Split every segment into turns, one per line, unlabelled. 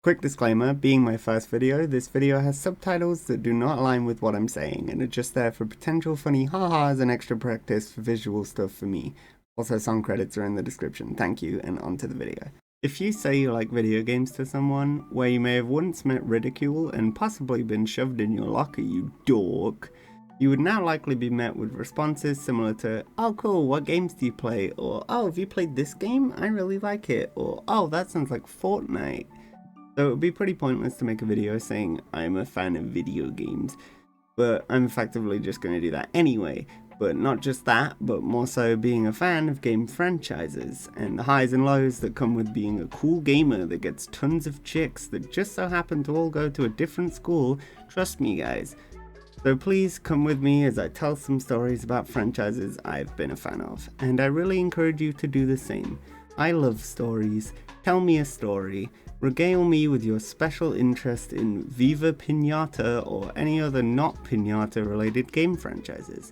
Quick disclaimer, being my first video, this video has subtitles that do not align with what I'm saying and are just there for potential funny ha-has and extra practice for visual stuff for me. Also, song credits are in the description. Thank you, and on to the video. If you say you like video games to someone, where you may have once met ridicule and possibly been shoved in your locker, you dork, you would now likely be met with responses similar to, "Oh cool, what games do you play?" Or, "Oh, have you played this game? I really like it." Or, "Oh, that sounds like Fortnite." So it would be pretty pointless to make a video saying I'm a fan of video games, but I'm effectively just going to do that anyway. But not just that, but more so being a fan of game franchises, and the highs and lows that come with being a cool gamer that gets tons of chicks that just so happen to all go to a different school. Trust me guys. So please come with me as I tell some stories about franchises I've been a fan of, and I really encourage you to do the same. I love stories. Tell me a story. Regale me with your special interest in Viva Pinata or any other not Pinata related game franchises.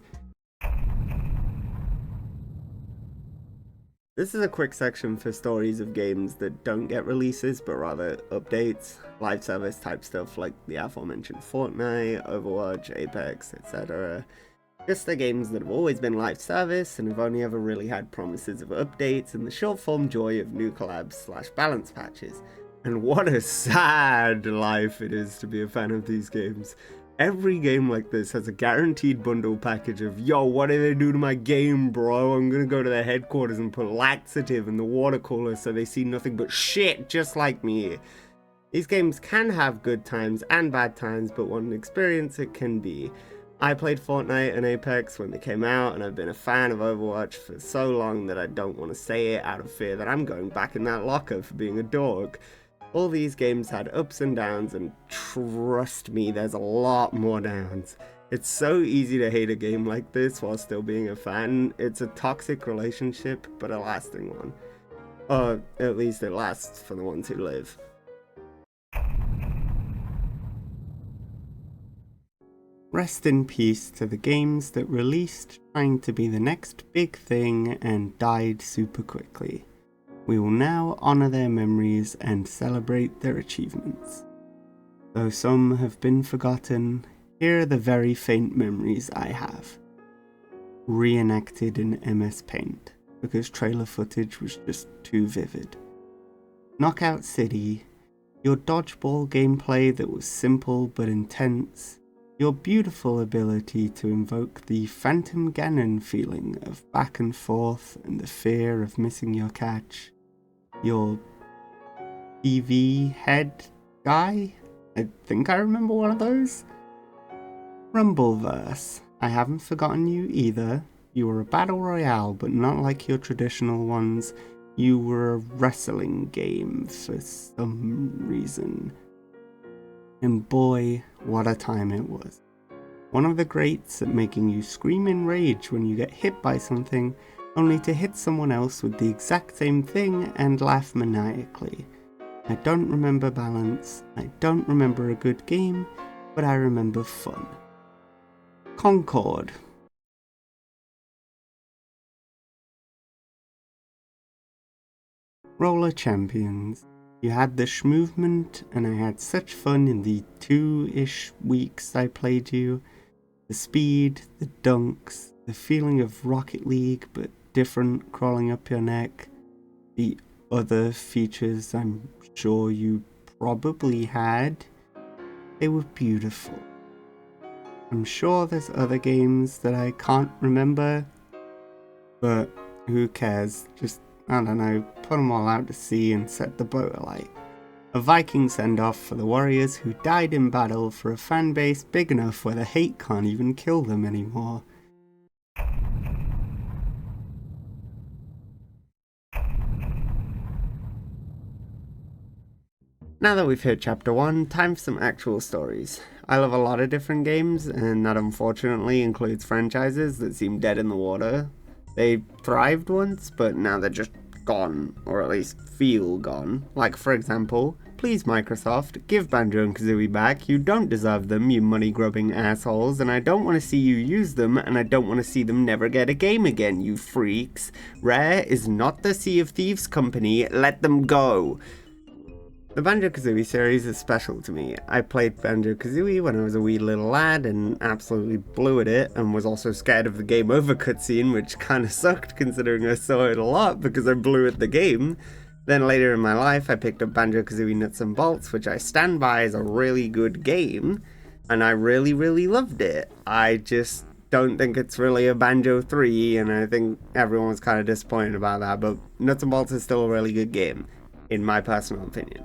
This is a quick section for stories of games that don't get releases but rather updates, live service type stuff like the aforementioned Fortnite, Overwatch, Apex, etc. Just the games that have always been live service and have only ever really had promises of updates and the short form joy of new collabs / balance patches. And what a sad life it is to be a fan of these games. Every game like this has a guaranteed bundle package of, yo, what did they do to my game, bro? I'm gonna go to their headquarters and put laxative in the water cooler so they see nothing but shit just like me. These games can have good times and bad times, but what an experience it can be. I played Fortnite and Apex when they came out, and I've been a fan of Overwatch for so long that I don't want to say it out of fear that I'm going back in that locker for being a dog. All these games had ups and downs, and trust me, there's a lot more downs. It's so easy to hate a game like this while still being a fan. It's a toxic relationship, but a lasting one. Or at least it lasts for the ones who live. Rest in peace to the games that released trying to be the next big thing and died super quickly. We will now honour their memories and celebrate their achievements. Though some have been forgotten, here are the very faint memories I have. Reenacted in MS Paint, because trailer footage was just too vivid. Knockout City, your dodgeball gameplay that was simple but intense, your beautiful ability to invoke the Phantom Ganon feeling of back and forth and the fear of missing your catch, your TV head guy? I think I remember one of those. Rumbleverse. I haven't forgotten you either. You were a battle royale, but not like your traditional ones. You were a wrestling game for some reason. And boy, what a time it was. One of the greats at making you scream in rage when you get hit by something, only to hit someone else with the exact same thing and laugh maniacally. I don't remember balance, I don't remember a good game, but I remember fun. Concord. Roller Champions. You had the schmovement, and I had such fun in the 2-ish weeks I played you. The speed, the dunks, the feeling of Rocket League but different crawling up your neck, the other features I'm sure you probably had, they were beautiful. I'm sure there's other games that I can't remember, but who cares, just, I don't know, put them all out to sea and set the boat alight. A Viking send-off for the warriors who died in battle for a fan base big enough where the hate can't even kill them anymore. Now that we've hit chapter 1, time for some actual stories. I love a lot of different games, and that unfortunately includes franchises that seem dead in the water. They thrived once, but now they're just gone, or at least feel gone. Like, for example, please Microsoft, give Banjo and Kazooie back. You don't deserve them, you money-grubbing assholes, and I don't want to see you use them, and I don't want to see them never get a game again, you freaks. Rare is not the Sea of Thieves company, let them go. The Banjo-Kazooie series is special to me. I played Banjo-Kazooie when I was a wee little lad and absolutely blew at it, and was also scared of the game over cutscene, which kinda sucked considering I saw it a lot because I blew at the game. Then later in my life I picked up Banjo-Kazooie Nuts and Bolts, which I stand by as a really good game, and I really, really loved it. I just don't think it's really a Banjo 3, and I think everyone was kind of disappointed about that, but Nuts and Bolts is still a really good game, in my personal opinion.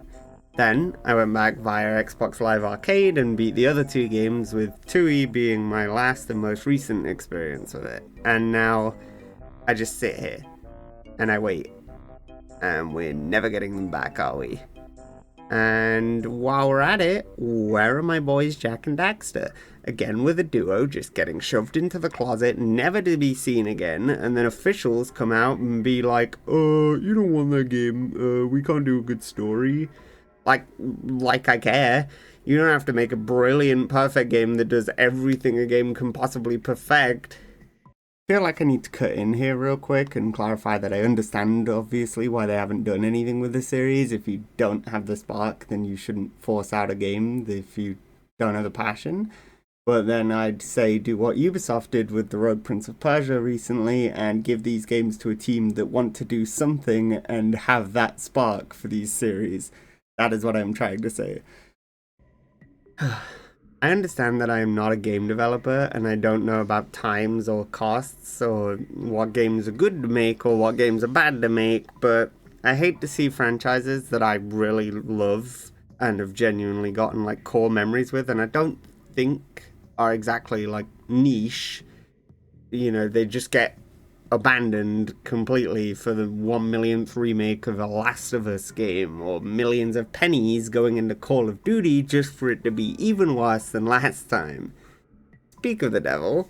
Then, I went back via Xbox Live Arcade and beat the other two games, with Tui being my last and most recent experience with it. And now, I just sit here, and I wait. And we're never getting them back, are we? And while we're at it, where are my boys Jack and Daxter? Again with a duo just getting shoved into the closet, never to be seen again, and then officials come out and be like, you don't want that game, we can't do a good story. Like I care. You don't have to make a brilliant, perfect game that does everything a game can possibly perfect. I feel like I need to cut in here real quick and clarify that I understand, obviously, why they haven't done anything with the series. If you don't have the spark, then you shouldn't force out a game if you don't have the passion. But then I'd say do what Ubisoft did with the Rogue Prince of Persia recently and give these games to a team that want to do something and have that spark for these series. That is what I'm trying to say. I understand that I am not a game developer and I don't know about times or costs or what games are good to make or what games are bad to make, but I hate to see franchises that I really love and have genuinely gotten like core memories with, and I don't think are exactly like niche. You know, they just get abandoned completely for the 1 millionth remake of a Last of Us game, or millions of pennies going into Call of Duty just for it to be even worse than last time. Speak of the devil.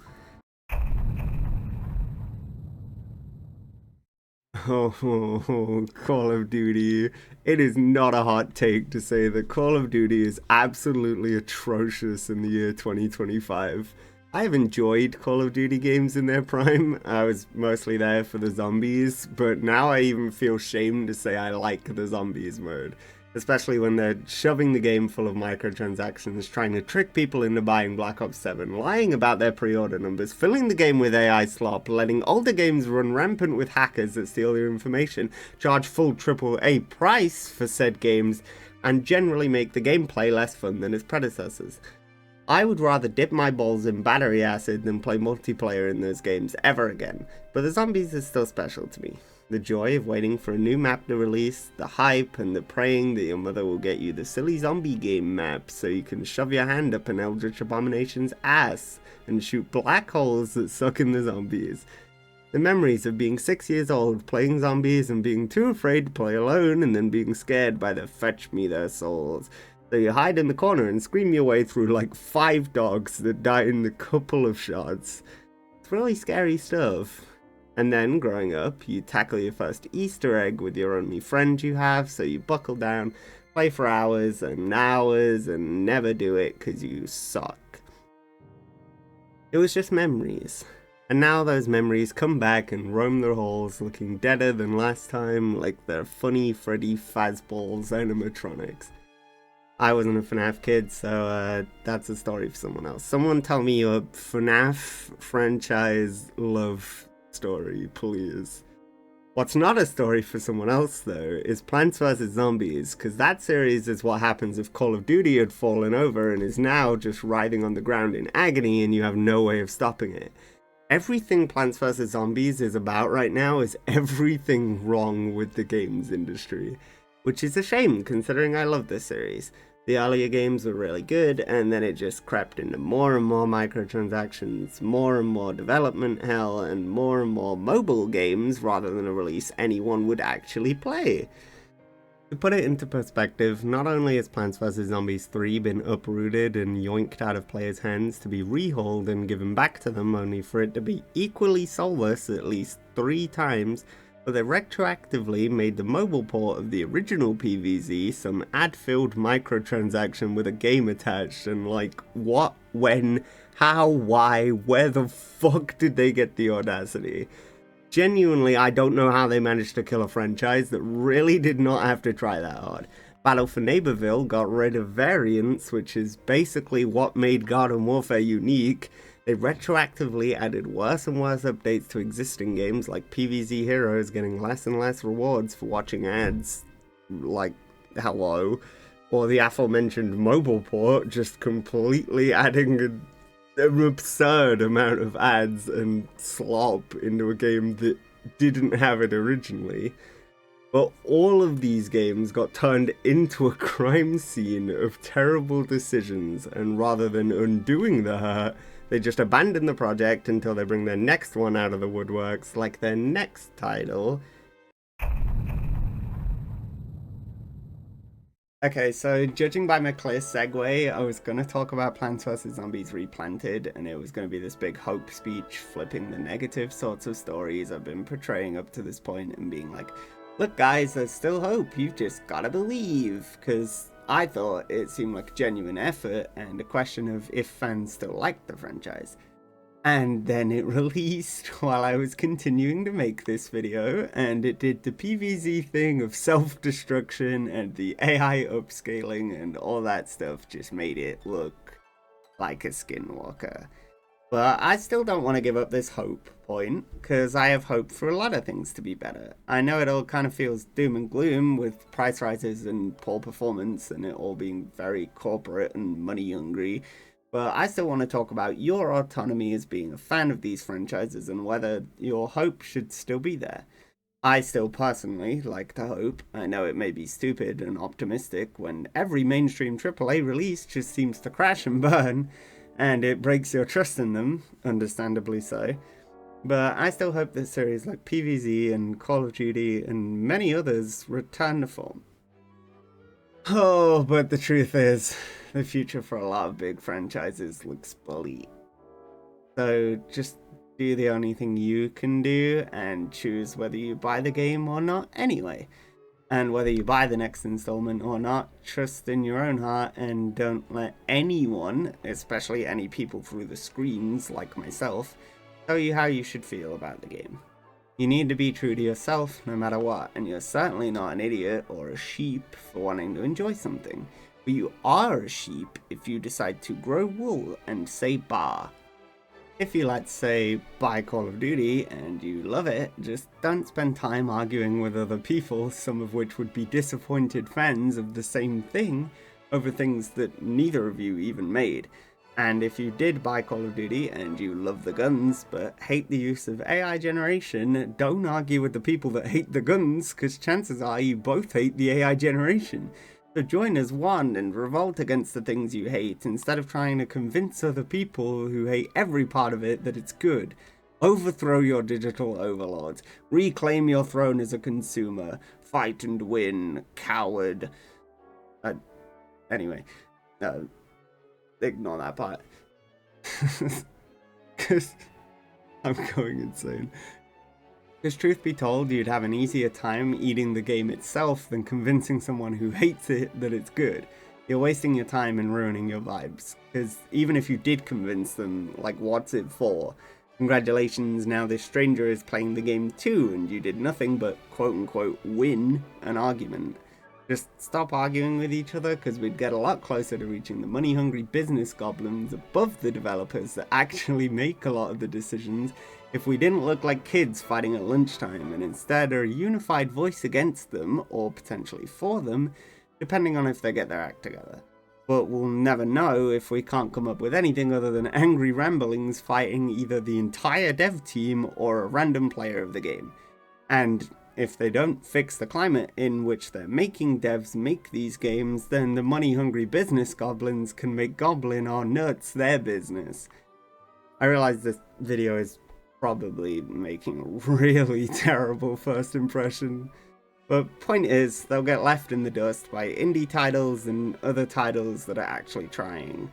Oh, Call of Duty. It is not a hot take to say that Call of Duty is absolutely atrocious in the year 2025. I have enjoyed Call of Duty games in their prime. I was mostly there for the zombies, but now I even feel shame to say I like the zombies mode. Especially when they're shoving the game full of microtransactions, trying to trick people into buying Black Ops 7, lying about their pre-order numbers, filling the game with AI slop, letting older games run rampant with hackers that steal your information, charge full AAA price for said games, and generally make the gameplay less fun than its predecessors. I would rather dip my balls in battery acid than play multiplayer in those games ever again, but the zombies is still special to me. The joy of waiting for a new map to release, the hype, and the praying that your mother will get you the silly zombie game map so you can shove your hand up an Eldritch Abomination's ass and shoot black holes that suck in the zombies. The memories of being 6 years old, playing zombies and being too afraid to play alone, and then being scared by the fetch me their souls. So you hide in the corner and scream your way through like 5 dogs that die in a couple of shots. It's really scary stuff. And then, growing up, you tackle your first Easter egg with your only friend you have, so you buckle down, play for hours and hours, and never do it because you suck. It was just memories. And now those memories come back and roam the halls looking deader than last time, like they're funny Freddy Fazball's animatronics. I wasn't a FNAF kid, so that's a story for someone else. Someone tell me your FNAF franchise love story, please. What's not a story for someone else, though, is Plants vs. Zombies, because that series is what happens if Call of Duty had fallen over and is now just writhing on the ground in agony and you have no way of stopping it. Everything Plants vs. Zombies is about right now is everything wrong with the games industry, which is a shame considering I love this series. The earlier games were really good, and then it just crept into more and more microtransactions, more and more development hell, and more mobile games rather than a release anyone would actually play. To put it into perspective, not only has Plants vs. Zombies 3 been uprooted and yoinked out of players' hands to be rehauled and given back to them only for it to be equally soulless at least 3 times, but they retroactively made the mobile port of the original PvZ some ad-filled microtransaction with a game attached, and like, what, when, how, why, where the fuck did they get the audacity? Genuinely, I don't know how they managed to kill a franchise that really did not have to try that hard. Battle for Neighborville got rid of variants, which is basically what made Garden Warfare unique. They retroactively added worse and worse updates to existing games, like PvZ Heroes getting less and less rewards for watching ads, like, hello. Or the aforementioned mobile port just completely adding an absurd amount of ads and slop into a game that didn't have it originally. But all of these games got turned into a crime scene of terrible decisions, and rather than undoing the hurt, they just abandon the project until they bring their next one out of the woodworks, like their next title. Okay, so judging by my clear segue, I was going to talk about Plants vs. Zombies Replanted, and it was going to be this big hope speech, flipping the negative sorts of stories I've been portraying up to this point and being like, look guys, there's still hope, you've just gotta believe, because I thought it seemed like genuine effort and a question of if fans still like the franchise. And then it released while I was continuing to make this video, and it did the PvZ thing of self-destruction, and the AI upscaling and all that stuff just made it look like a skinwalker. But I still don't want to give up this hope point, because I have hope for a lot of things to be better. I know it all kind of feels doom and gloom with price rises and poor performance and it all being very corporate and money hungry, but I still want to talk about your autonomy as being a fan of these franchises and whether your hope should still be there. I still personally like to hope. I know it may be stupid and optimistic when every mainstream AAA release just seems to crash and burn, and it breaks your trust in them, understandably so. But I still hope that series like PvZ and Call of Duty and many others return to form. Oh, but the truth is, the future for a lot of big franchises looks bleak. So just do the only thing you can do and choose whether you buy the game or not anyway. And whether you buy the next installment or not, trust in your own heart and don't let anyone, especially any people through the screens like myself, tell you how you should feel about the game. You need to be true to yourself no matter what, and you're certainly not an idiot or a sheep for wanting to enjoy something. But you are a sheep if you decide to grow wool and say bah. If you, let's say, buy Call of Duty and you love it, just don't spend time arguing with other people, some of which would be disappointed fans of the same thing, over things that neither of you even made. And if you did buy Call of Duty and you love the guns but hate the use of AI generation, don't argue with the people that hate the guns, because chances are you both hate the AI generation. So join as one and revolt against the things you hate, instead of trying to convince other people who hate every part of it that it's good. Overthrow your digital overlords. Reclaim your throne as a consumer. Fight and win, coward. Anyway, ignore that part. Because I'm going insane. Because truth be told, you'd have an easier time eating the game itself than convincing someone who hates it that it's good. You're wasting your time and ruining your vibes. Because even if you did convince them, like, what's it for? Congratulations, now this stranger is playing the game too, and you did nothing but quote-unquote win an argument. Just stop arguing with each other, because we'd get a lot closer to reaching the money-hungry business goblins above the developers that actually make a lot of the decisions, if we didn't look like kids fighting at lunchtime and instead are a unified voice against them, or potentially for them, depending on if they get their act together. But we'll never know if we can't come up with anything other than angry ramblings fighting either the entire dev team or a random player of the game. And if they don't fix the climate in which they're making devs make these games, then the money-hungry business goblins can make Goblin or Nuts their business. I realize this video is probably making a really terrible first impression, but point is, they'll get left in the dust by indie titles and other titles that are actually trying.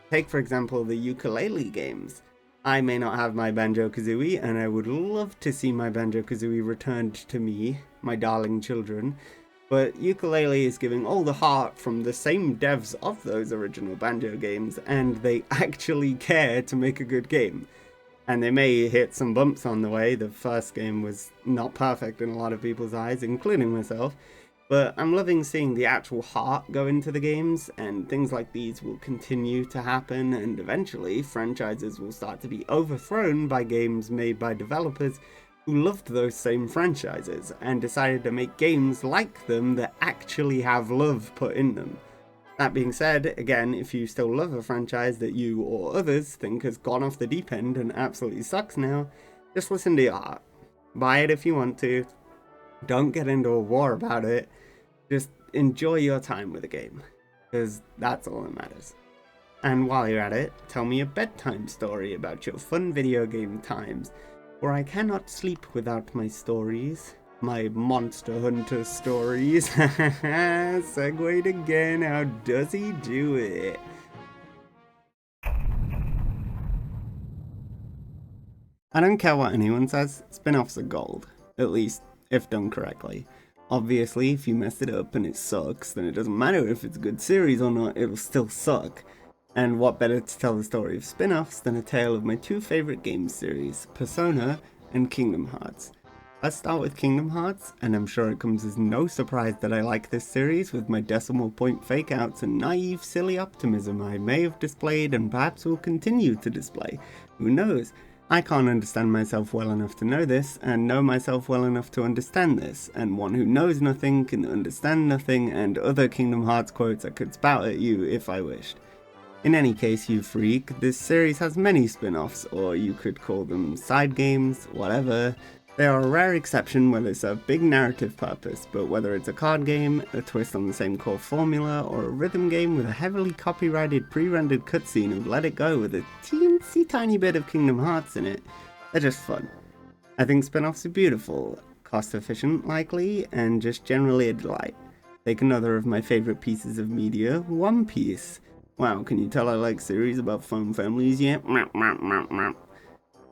Take, for example, the ukulele games. I may not have my Banjo-Kazooie, and I would love to see my Banjo-Kazooie returned to me, my darling children, but ukulele is giving all the heart from the same devs of those original Banjo games, and they actually care to make a good game. And they may hit some bumps on the way. The first game was not perfect in a lot of people's eyes, including myself. But I'm loving seeing the actual heart go into the games, and things like these will continue to happen, and eventually franchises will start to be overthrown by games made by developers who loved those same franchises and decided to make games like them that actually have love put in them. That being said, again, if you still love a franchise that you or others think has gone off the deep end and absolutely sucks now, just listen to your heart. Buy it if you want to. Don't get into a war about it. Just enjoy your time with the game, because that's all that matters. And while you're at it, tell me a bedtime story about your fun video game times, for I cannot sleep without my stories. My Monster Hunter stories. Segued again, how does he do it? I don't care what anyone says, spin-offs are gold. At least, if done correctly. Obviously, if you mess it up and it sucks, then it doesn't matter if it's a good series or not, it'll still suck. And what better to tell the story of spin-offs than a tale of my two favourite game series, Persona and Kingdom Hearts. Let's start with Kingdom Hearts, and I'm sure it comes as no surprise that I like this series with my decimal point fake-outs and naive, silly optimism I may have displayed and perhaps will continue to display. Who knows? I can't understand myself well enough to know this, and know myself well enough to understand this, and one who knows nothing can understand nothing, and other Kingdom Hearts quotes I could spout at you if I wished. In any case, you freak, this series has many spin-offs, or you could call them side games, whatever. They are a rare exception where they serve big narrative purpose, but whether it's a card game, a twist on the same core formula, or a rhythm game with a heavily copyrighted pre-rendered cutscene of Let It Go with a teensy tiny bit of Kingdom Hearts in it, they're just fun. I think spin-offs are beautiful, cost efficient likely, and just generally a delight. Take another of my favourite pieces of media, One Piece. Wow, can you tell I like series about fun families yet? I don't know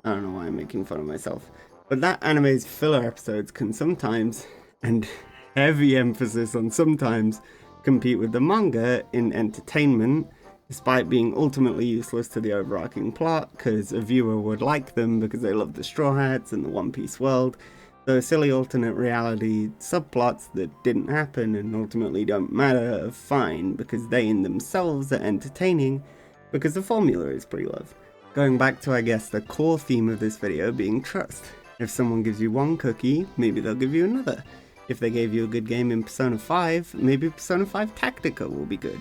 why I'm making fun of myself. But that anime's filler episodes can sometimes, and heavy emphasis on sometimes, compete with the manga in entertainment, despite being ultimately useless to the overarching plot, because a viewer would like them because they love the Straw Hats and the One Piece world, though silly alternate reality subplots that didn't happen and ultimately don't matter are fine because they in themselves are entertaining, because the formula is pre-love. Going back to, I guess, the core theme of this video being trust. If someone gives you one cookie, maybe they'll give you another. If they gave you a good game in Persona 5, maybe Persona 5 Tactica will be good.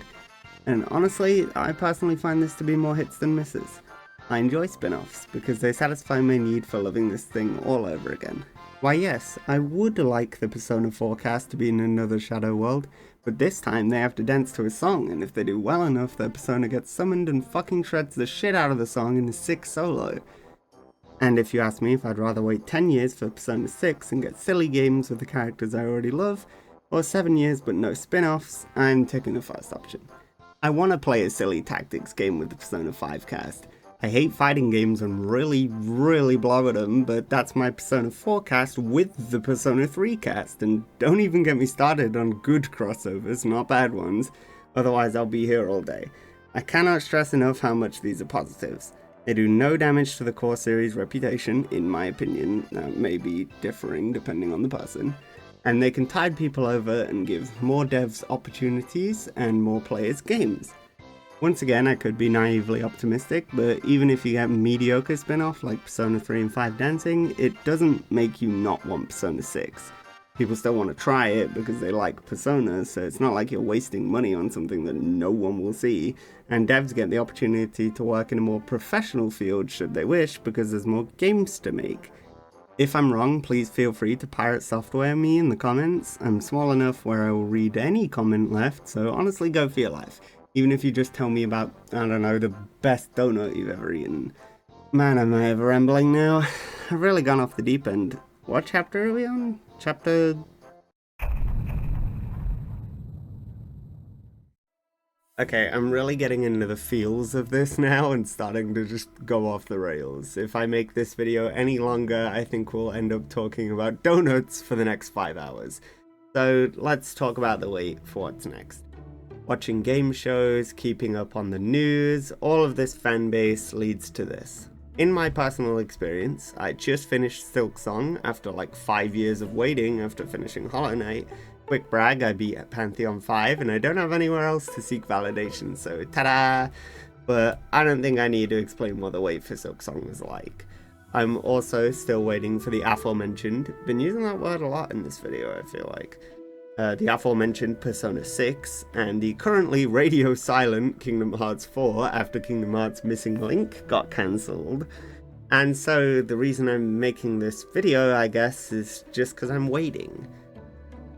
And honestly, I personally find this to be more hits than misses. I enjoy spin-offs because they satisfy my need for loving this thing all over again. Why yes, I would like the Persona 4 cast to be in another Shadow World, but this time they have to dance to a song, and if they do well enough, their Persona gets summoned and fucking shreds the shit out of the song in a sick solo. And if you ask me if I'd rather wait 10 years for Persona 6 and get silly games with the characters I already love, or 7 years but no spin-offs, I'm taking the first option. I want to play a silly tactics game with the Persona 5 cast. I hate fighting games and really blob at them, but that's my Persona 4 cast with the Persona 3 cast, and don't even get me started on good crossovers, not bad ones, otherwise I'll be here all day. I cannot stress enough how much these are positives. They do no damage to the core series' reputation, in my opinion, that may be differing depending on the person, and they can tide people over and give more devs opportunities and more players games. Once again, I could be naively optimistic, but even if you get mediocre spin-off like Persona 3 and 5 Dancing, it doesn't make you not want Persona 6. People still want to try it because they like Persona, so it's not like you're wasting money on something that no one will see, and devs get the opportunity to work in a more professional field should they wish because there's more games to make. If I'm wrong, please feel free to pirate software me in the comments. I'm small enough where I will read any comment left, so honestly go for your life. Even if you just tell me about, I don't know, the best donut you've ever eaten. Man, am I ever rambling now? I've really gone off the deep end. What chapter are we on? Chapter... Okay, I'm really getting into the feels of this now and starting to just go off the rails. If I make this video any longer, I think we'll end up talking about donuts for the next 5 hours. So let's talk about the wait for what's next. Watching game shows, keeping up on the news, all of this fan base leads to this. In my personal experience, I just finished Silksong after like 5 years of waiting after finishing Hollow Knight, Quick brag, I beat Pantheon 5 and I don't have anywhere else to seek validation, so ta-da! But I don't think I need to explain what the wait for Silk Song was like. I'm also still waiting for the aforementioned, been using that word a lot in this video I feel like, the aforementioned Persona 6, and the currently radio silent Kingdom Hearts 4 after Kingdom Hearts Missing Link got cancelled. And so the reason I'm making this video, I guess, is just because I'm waiting.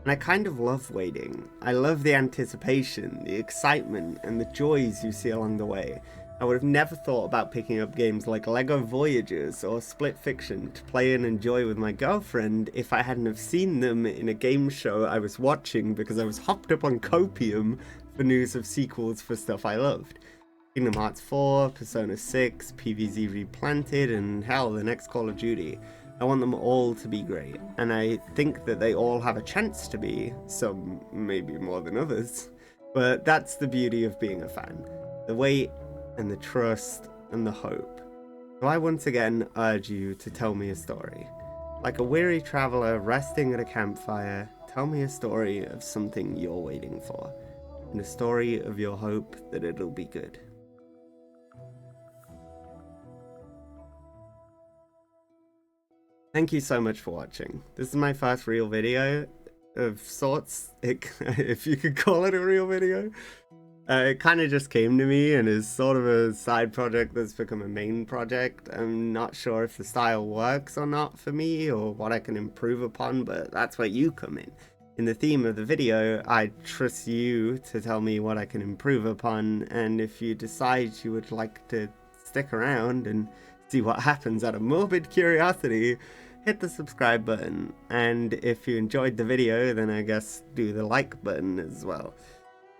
And I kind of love waiting. I love the anticipation, the excitement, and the joys you see along the way. I would have never thought about picking up games like LEGO Voyagers or Split Fiction to play and enjoy with my girlfriend if I hadn't have seen them in a game show I was watching because I was hopped up on copium for news of sequels for stuff I loved. Kingdom Hearts 4, Persona 6, PvZ Replanted, and hell, the next Call of Duty. I want them all to be great, and I think that they all have a chance to be, some maybe more than others, but that's the beauty of being a fan. The wait, and the trust, and the hope. So I once again urge you to tell me a story. Like a weary traveller resting at a campfire, tell me a story of something you're waiting for, and a story of your hope that it'll be good. Thank you so much for watching. This is my first real video of sorts, if you could call it a real video. It kind of just came to me and is sort of a side project that's become a main project. I'm not sure if the style works or not for me or what I can improve upon, but that's where you come in. In the theme of the video, I trust you to tell me what I can improve upon, and if you decide you would like to stick around and see what happens out of morbid curiosity, hit the subscribe button, and if you enjoyed the video, then I guess do the like button as well.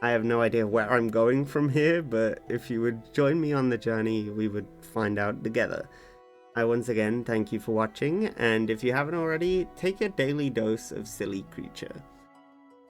I have no idea where I'm going from here, but if you would join me on the journey, we would find out together. I once again thank you for watching, and if you haven't already, take your daily dose of Silly Creature.